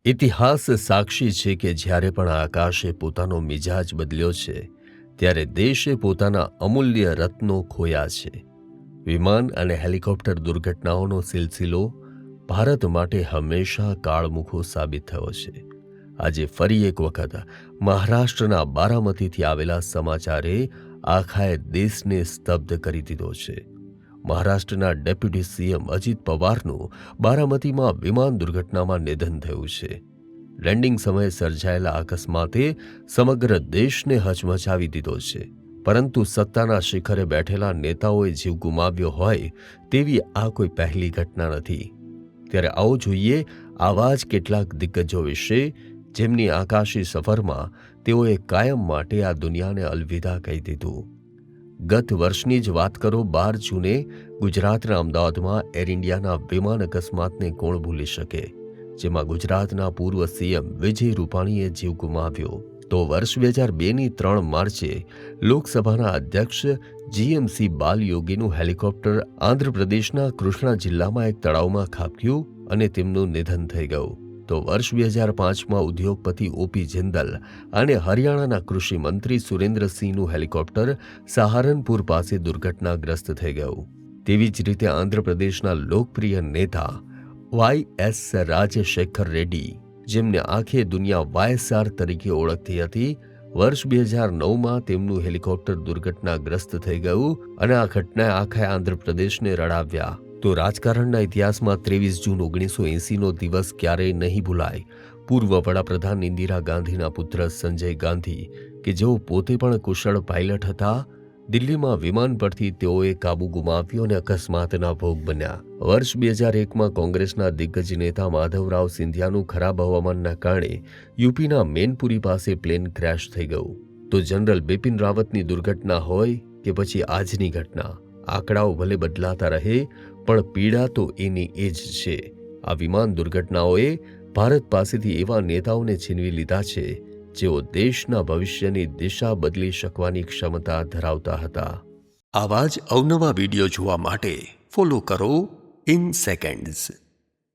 ઇતિહાસ સાક્ષી છે કે જ્યારે પણ આકાશે પોતાનો મિજાજ બદલ્યો છે ત્યારે દેશે પોતાના અમૂલ્ય રત્નો ખોયા છે. વિમાન અને હેલિકોપ્ટર દુર્ઘટનાઓનો સિલસિલો ભારત માટે હંમેશા કાળમુખો સાબિત થયો છે. આજે ફરી એક વખત મહારાષ્ટ્રના બારામતીથી આવેલા સમાચારે આખાએ દેશને સ્તબ્ધ કરી દીધો છે. મહારાષ્ટ્રના ડેપ્યુટી સીએમ અજીત પવારનું બારામતીમાં વિમાન દુર્ઘટનામાં નિધન થયું છે. લેન્ડિંગ સમયે સર્જાયેલા અકસ્માતે સમગ્ર દેશને હચમચાવી દીધો છે. પરંતુ સત્તાના શિખરે બેઠેલા નેતાઓએ જીવ ગુમાવ્યો હોય તેવી આ કોઈ પહેલી ઘટના નથી. ત્યારે આવો જોઈએ આવા જ કેટલાક દિગ્ગજો વિશે જેમની આકાશી સફરમાં તેઓએ કાયમ માટે આ દુનિયાને અલવિદા કહી દીધું. ગત વર્ષની જ વાત કરો, 12 જૂને ગુજરાતના અમદાવાદમાં એર ઇન્ડિયાના વિમાન અકસ્માતને કોણ ભૂલી શકે, જેમાં ગુજરાતના પૂર્વ સીએમ વિજય રૂપાણીએ જીવ ગુમાવ્યો. તો વર્ષ 2002ની 3 માર્ચે લોકસભાના અધ્યક્ષ જીએમસી બાલયોગીનું હેલિકોપ્ટર આંધ્રપ્રદેશના કૃષ્ણા જિલ્લામાં એક તળાવમાં ખાબક્યું અને તેમનું નિધન થઈ ગયું. તો વર્ષ 2005માં ઉદ્યોગપતિ ઓપી જિંદલ અને હરિયાણાના કૃષિ મંત્રી સુરેન્દ્રસિંહનું હેલિકોપ્ટર સહારનપુર પાસે દુર્ઘટનાગ્રસ્ત થઈ ગયું. તેવી જ રીતે આંધ્રપ્રદેશના લોકપ્રિય નેતા વાય.એસ. રાજશેખર રેડ્ડી, જેમને આખી દુનિયા વાયએસઆર તરીકે ઓળખતી હતી, વર્ષ 2009માં તેમનું હેલિકોપ્ટર દુર્ઘટનાગ્રસ્ત થઈ ગયું અને આ ઘટનાએ આખા આંધ્રપ્રદેશને રડાવ્યા. તો રાજકારણના ઇતિહાસમાં 23 જૂન 1980નો દિવસ ક્યારેય નહીં ભૂલાય. પૂર્વ વડાપ્રધાન ઇન્દિરા ગાંધીના પુત્ર સંજય ગાંધી, કે જેઓ પોતે પણ કુશળ પાયલટ હતા, દિલ્હીમાં વિમાન પરથી તેઓએ કાબુ ગુમાવ્યો અને અકસ્માતના ભોગ બન્યા. વર્ષ 2001માં કોંગ્રેસના દિગ્ગજ નેતા માધવરાવ સિંધિયાનું ખરાબ હવામાનના કારણે યુપીના મેનપુરી પાસે પ્લેન ક્રેશ થઈ ગયું. તો જનરલ બિપિન રાવતની દુર્ઘટના હોય કે પછી આજની ઘટના, આંકડાઓ ભલે બદલાતા રહે પણ પીડા તો એની એ જ છે. આ વિમાન દુર્ઘટનાઓએ ભારત પાસેથી એવા નેતાઓને છીનવી લીધા છે જેઓ દેશના ભવિષ્યની દિશા બદલી શકવાની ક્ષમતા ધરાવતા હતા. આવા જ અવનવા વિડીયો જોવા માટે ફોલો કરો ઇન સેકન્ડ્સ.